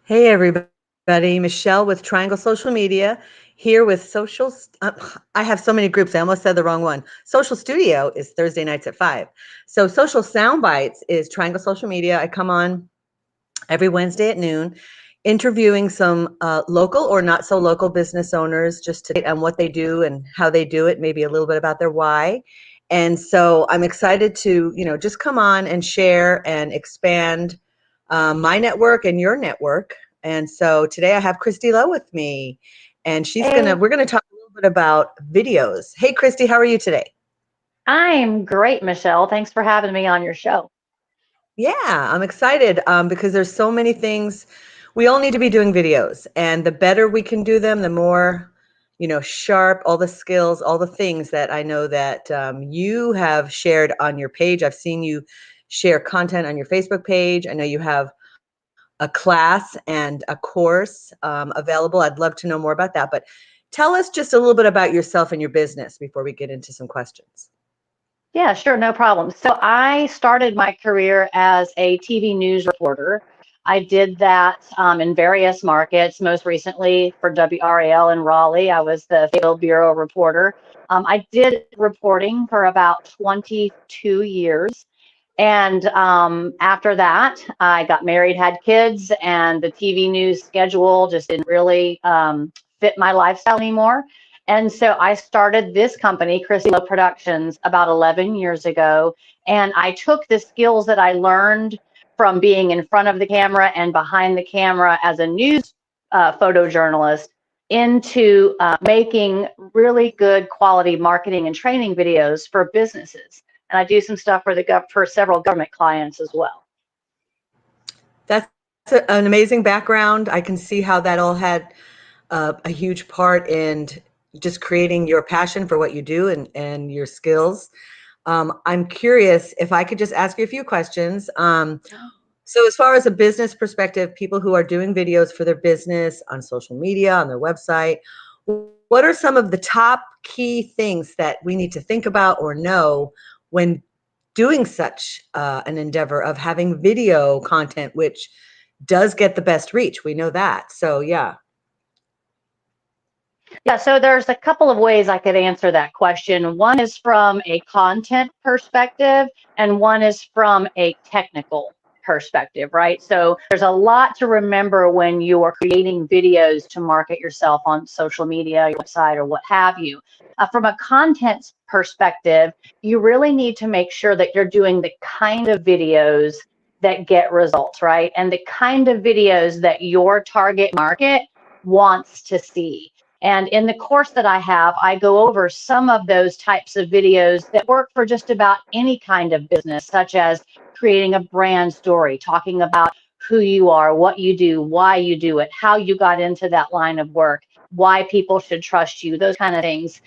Hey everybody, Michelle with Triangle Social Media here with I have so many groups. I almost said the wrong one. Social Studio is Thursday nights at 5. So Social Soundbites is Triangle Social Media. I come on every Wednesday at noon, interviewing some local or not so local business owners just to on what they do and how they do it, maybe a little bit about their why. And so I'm excited to, just come on and share and expand my network and your network. And so today I have Christi Lowe with me, and Hey, we're gonna talk a little bit about videos. Hey, Christi, how are you today? I'm great, Michelle. Thanks for having me on your show. Yeah, I'm excited because there's so many things. We all need to be doing videos, and the better we can do them, the more, sharp, all the skills, all the things that I know that you have shared on your page. I've seen you share content on your Facebook page. I know you have a class and a course available. I'd love to know more about that, but tell us just a little bit about yourself and your business before we get into some questions. Yeah, sure, no problem. So I started my career as a TV news reporter. I did that in various markets. Most recently for WRAL in Raleigh, I was the field bureau reporter. I did reporting for about 22 years. And after that, I got married, had kids, and the TV news schedule just didn't really fit my lifestyle anymore. And so I started this company, Christi Lowe Productions, about 11 years ago. And I took the skills that I learned from being in front of the camera and behind the camera as a news photojournalist into making really good quality marketing and training videos for businesses. And I do some stuff for several government clients as well. That's an amazing background. I can see how that all had a huge part in just creating your passion for what you do and your skills. I'm curious if I could just ask you a few questions. So as far as a business perspective, people who are doing videos for their business on social media, on their website, what are some of the top key things that we need to think about or know when doing such an endeavor of having video content, which does get the best reach? We know that. So yeah. Yeah, so there's a couple of ways I could answer that question. One is from a content perspective, and one is from a technical perspective, right? So there's a lot to remember when you are creating videos to market yourself on social media, your website, or what have you. From a content perspective, you really need to make sure that you're doing the kind of videos that get results, right? And the kind of videos that your target market wants to see. And in the course that I have, I go over some of those types of videos that work for just about any kind of business, such as creating a brand story, talking about who you are, what you do, why you do it, how you got into that line of work, why people should trust you, those kind of things,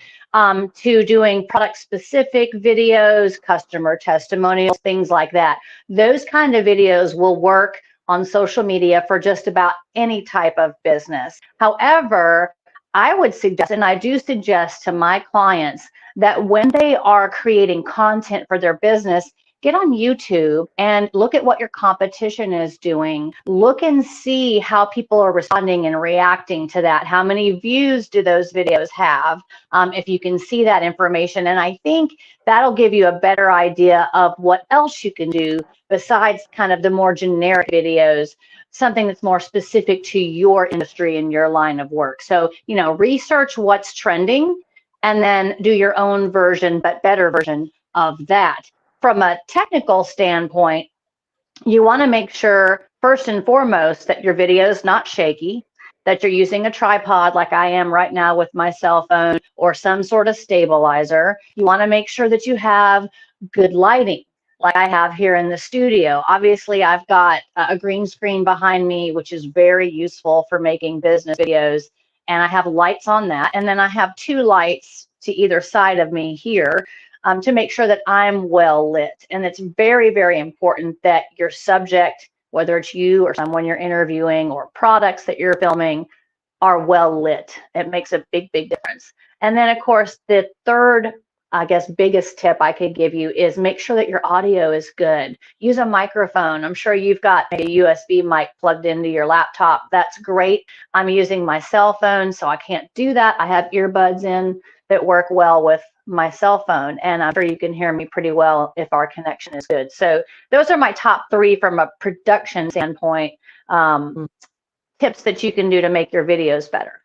to doing product specific videos, customer testimonials, things like that. Those kind of videos will work on social media for just about any type of business. However, I would suggest, and I do suggest to my clients, that when they are creating content for their business, get on YouTube and look at what your competition is doing. Look and see how people are responding and reacting to that. How many views do those videos have? If you can see that information. And I think that'll give you a better idea of what else you can do besides kind of the more generic videos, something that's more specific to your industry and your line of work. So, research what's trending and then do your own version, but better version of that. From a technical standpoint, you want to make sure, first and foremost, that your video is not shaky, that you're using a tripod like I am right now with my cell phone or some sort of stabilizer. You want to make sure that you have good lighting like I have here in the studio. Obviously, I've got a green screen behind me, which is very useful for making business videos. And I have lights on that. And then I have two lights to either side of me here to make sure that I'm well lit. And it's very, very important that your subject, whether it's you or someone you're interviewing or products that you're filming, are well lit. It makes a big, big difference. And then, of course, the third I guess, biggest tip I could give you is make sure that your audio is good. Use a microphone. I'm sure you've got a USB mic plugged into your laptop. That's great. I'm using my cell phone, so I can't do that. I have earbuds in that work well with my cell phone, and I'm sure you can hear me pretty well if our connection is good. So those are my top 3 from a production standpoint, tips that you can do to make your videos better.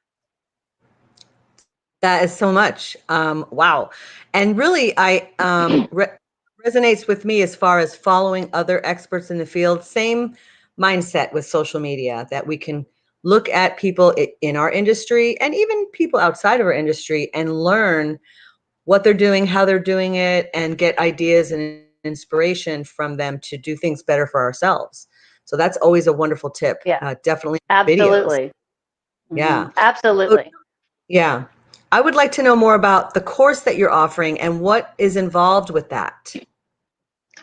That is so much. Wow. And really, resonates with me as far as following other experts in the field. Same mindset with social media, that we can look at people in our industry and even people outside of our industry and learn what they're doing, how they're doing it, and get ideas and inspiration from them to do things better for ourselves. So that's always a wonderful tip. Yeah, Definitely videos. absolutely. Yeah. Absolutely. Yeah. I would like to know more about the course that you're offering and what is involved with that.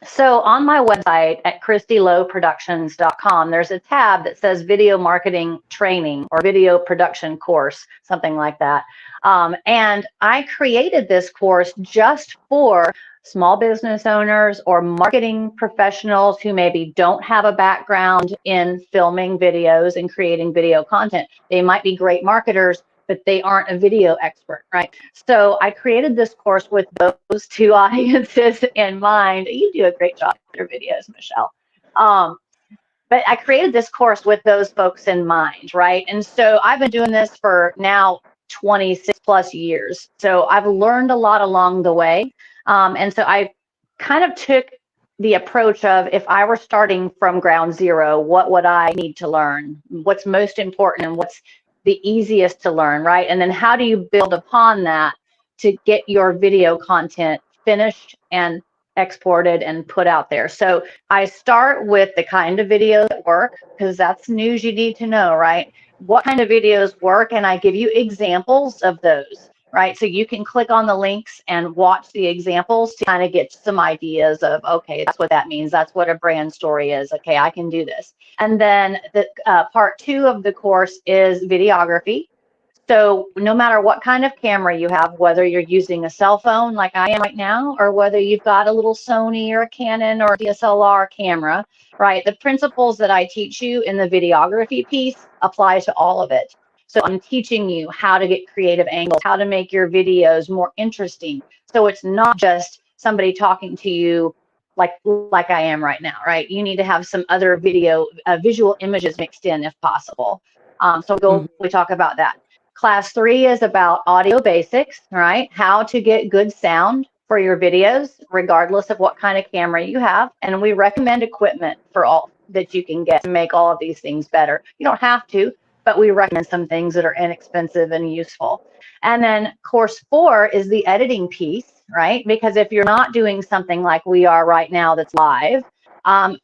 So on my website at ChristiLoweProductions.com, there's a tab that says video marketing training or video production course, something like that. And I created this course just for small business owners or marketing professionals who maybe don't have a background in filming videos and creating video content. They might be great marketers, but they aren't a video expert, right? So I created this course with those 2 audiences in mind. You do a great job with your videos, Michelle. But I created this course with those folks in mind, right? And so I've been doing this for now 26 plus years. So I've learned a lot along the way. And so I kind of took the approach of, if I were starting from ground zero, what would I need to learn? What's most important and what's the easiest to learn, right? And then how do you build upon that to get your video content finished and exported and put out there? So I start with the kind of videos that work, because that's news you need to know, right? What kind of videos work, and I give you examples of those, right? So you can click on the links and watch the examples to kind of get some ideas of, okay, that's what that means. That's what a brand story is. Okay, I can do this. And then the part 2 of the course is videography. So no matter what kind of camera you have, whether you're using a cell phone like I am right now, or whether you've got a little Sony or a Canon or a DSLR camera, right? The principles that I teach you in the videography piece apply to all of it. So I'm teaching you how to get creative angles, how to make your videos more interesting. So it's not just somebody talking to you like I am right now, right? You need to have some other visual images mixed in if possible. We talk about that. Class 3 is about audio basics, right? How to get good sound for your videos, regardless of what kind of camera you have. And we recommend equipment for all that you can get to make all of these things better. You don't have to, but we recommend some things that are inexpensive and useful. And then course 4 is the editing piece, right? Because if you're not doing something like we are right now that's live,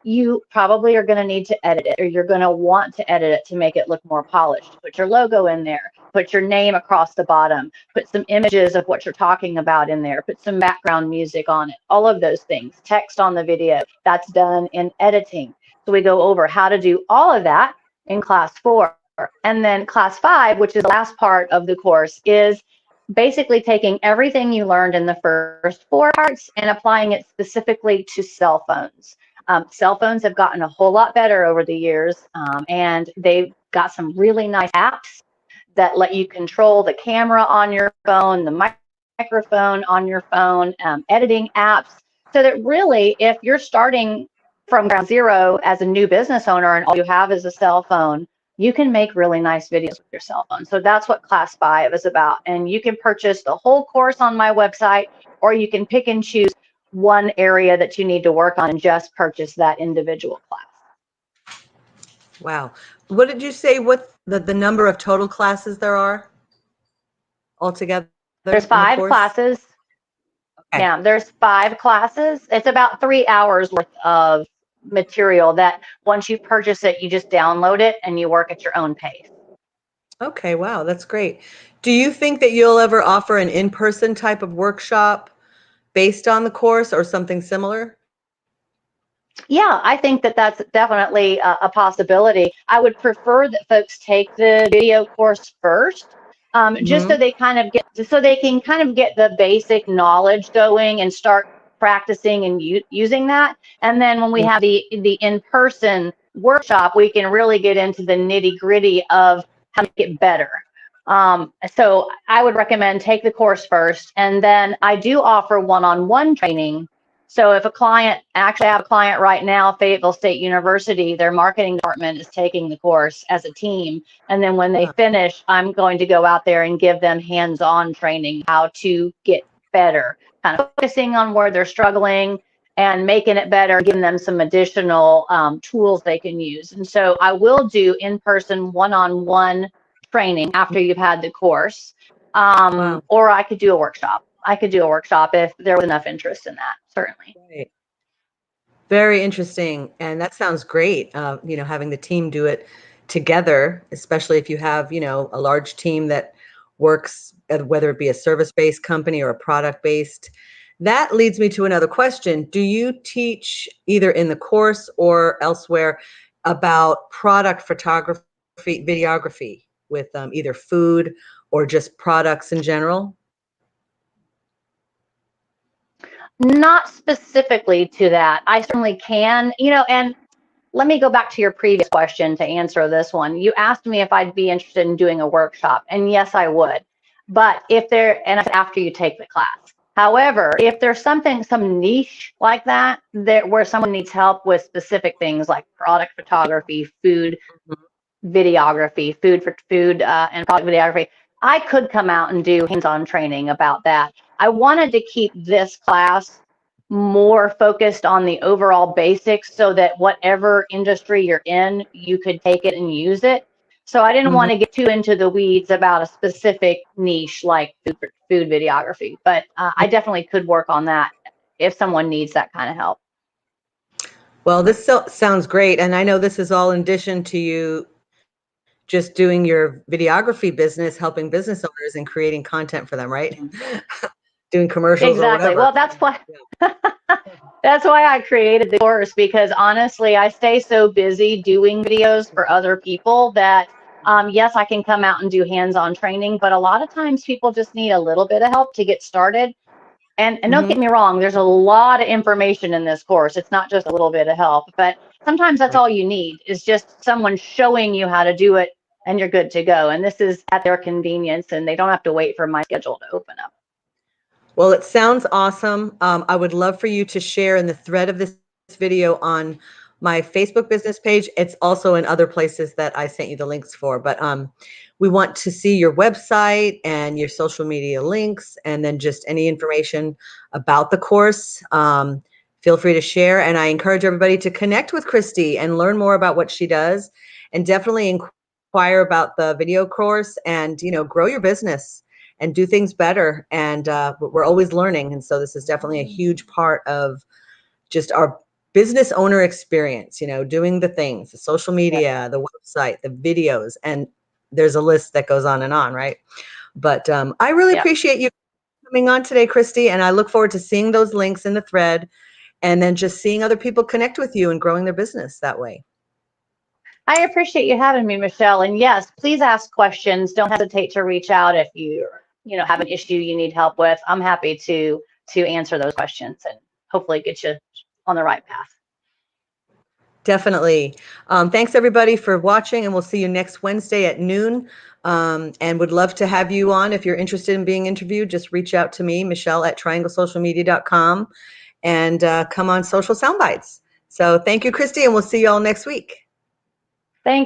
you probably are going to need to edit it, or you're going to want to edit it to make it look more polished. Put your logo in there, put your name across the bottom, put some images of what you're talking about in there, put some background music on it, all of those things, text on the video. That's done in editing. So we go over how to do all of that in class 4. And then class 5, which is the last part of the course, is basically taking everything you learned in the first 4 parts and applying it specifically to cell phones. Cell phones have gotten a whole lot better over the years, and they've got some really nice apps that let you control the camera on your phone, the microphone on your phone, editing apps, so that really, if you're starting from ground zero as a new business owner and all you have is a cell phone, you can make really nice videos with your cell phone. So that's what class 5 is about. And you can purchase the whole course on my website, or you can pick and choose one area that you need to work on and just purchase that individual class. Wow. What did you say, what the number of total classes there are altogether? There's 5 classes. Okay. Yeah, there's 5 classes. It's about 3 hours worth of material that once you purchase it, you just download it and you work at your own pace. Okay, wow, that's great. Do you think that you'll ever offer an in-person type of workshop based on the course or something similar? Yeah, I think that that's definitely a possibility. I would prefer that folks take the video course first just so they kind of get the basic knowledge going and start practicing and using that. And then when we have the in-person workshop, we can really get into the nitty-gritty of how to get better. So I would recommend take the course first, and then I do offer one-on-one training. So if a client, actually I have a client right now, Fayetteville State University, their marketing department is taking the course as a team. And then when they finish, I'm going to go out there and give them hands-on training, how to get better, kind of focusing on where they're struggling and making it better, giving them some additional tools they can use. And so I will do in-person one-on-one training after you've had the course, or I could do a workshop. I could do a workshop if there was enough interest in that, certainly. Right. Very interesting. And that sounds great. Having the team do it together, especially if you have, a large team that works, whether it be a service-based company or a product-based. That leads me to another question. Do you teach either in the course or elsewhere about product photography, videography with either food or just products in general? Not specifically to that. I certainly can, and let me go back to your previous question to answer this one. You asked me if I'd be interested in doing a workshop, and yes, I would. But and after you take the class. However, if there's some niche like that, where someone needs help with specific things like product photography, food videography, food and product videography, I could come out and do hands-on training about that. I wanted to keep this class more focused on the overall basics so that whatever industry you're in, you could take it and use it. So I didn't want to get too into the weeds about a specific niche like food videography, but I definitely could work on that if someone needs that kind of help. Well, this sounds great. And I know this is all in addition to you just doing your videography business, helping business owners and creating content for them, right? Doing commercials or whatever. Well, that's why that's why I created the course, because honestly, I stay so busy doing videos for other people that yes, I can come out and do hands-on training, but a lot of times people just need a little bit of help to get started. And don't get me wrong, there's a lot of information in this course. It's not just a little bit of help, but sometimes that's all you need, is just someone showing you how to do it, and you're good to go. And this is at their convenience, and they don't have to wait for my schedule to open up. Well, it sounds awesome. I would love for you to share in the thread of this video on my Facebook business page. It's also in other places that I sent you the links for, but we want to see your website and your social media links, and then just any information about the course. Feel free to share. And I encourage everybody to connect with Christi and learn more about what she does, and definitely inquire about the video course, and, grow your business and do things better. And we're always learning. And so this is definitely a huge part of just our business owner experience, doing the things, the social media, the website, the videos, and there's a list that goes on and on, right? But I really appreciate you coming on today, Christi, and I look forward to seeing those links in the thread, and then just seeing other people connect with you and growing their business that way. I appreciate you having me, Michelle. And yes, please ask questions. Don't hesitate to reach out if you have an issue you need help with. I'm happy to answer those questions and hopefully get you on the right path. Definitely. Thanks everybody for watching, and we'll see you next Wednesday at noon. And would love to have you on. If you're interested in being interviewed, just reach out to me, Michelle at trianglesocialmedia.com, and come on Social Soundbites. So thank you, Christi, and we'll see you all next week. Thanks.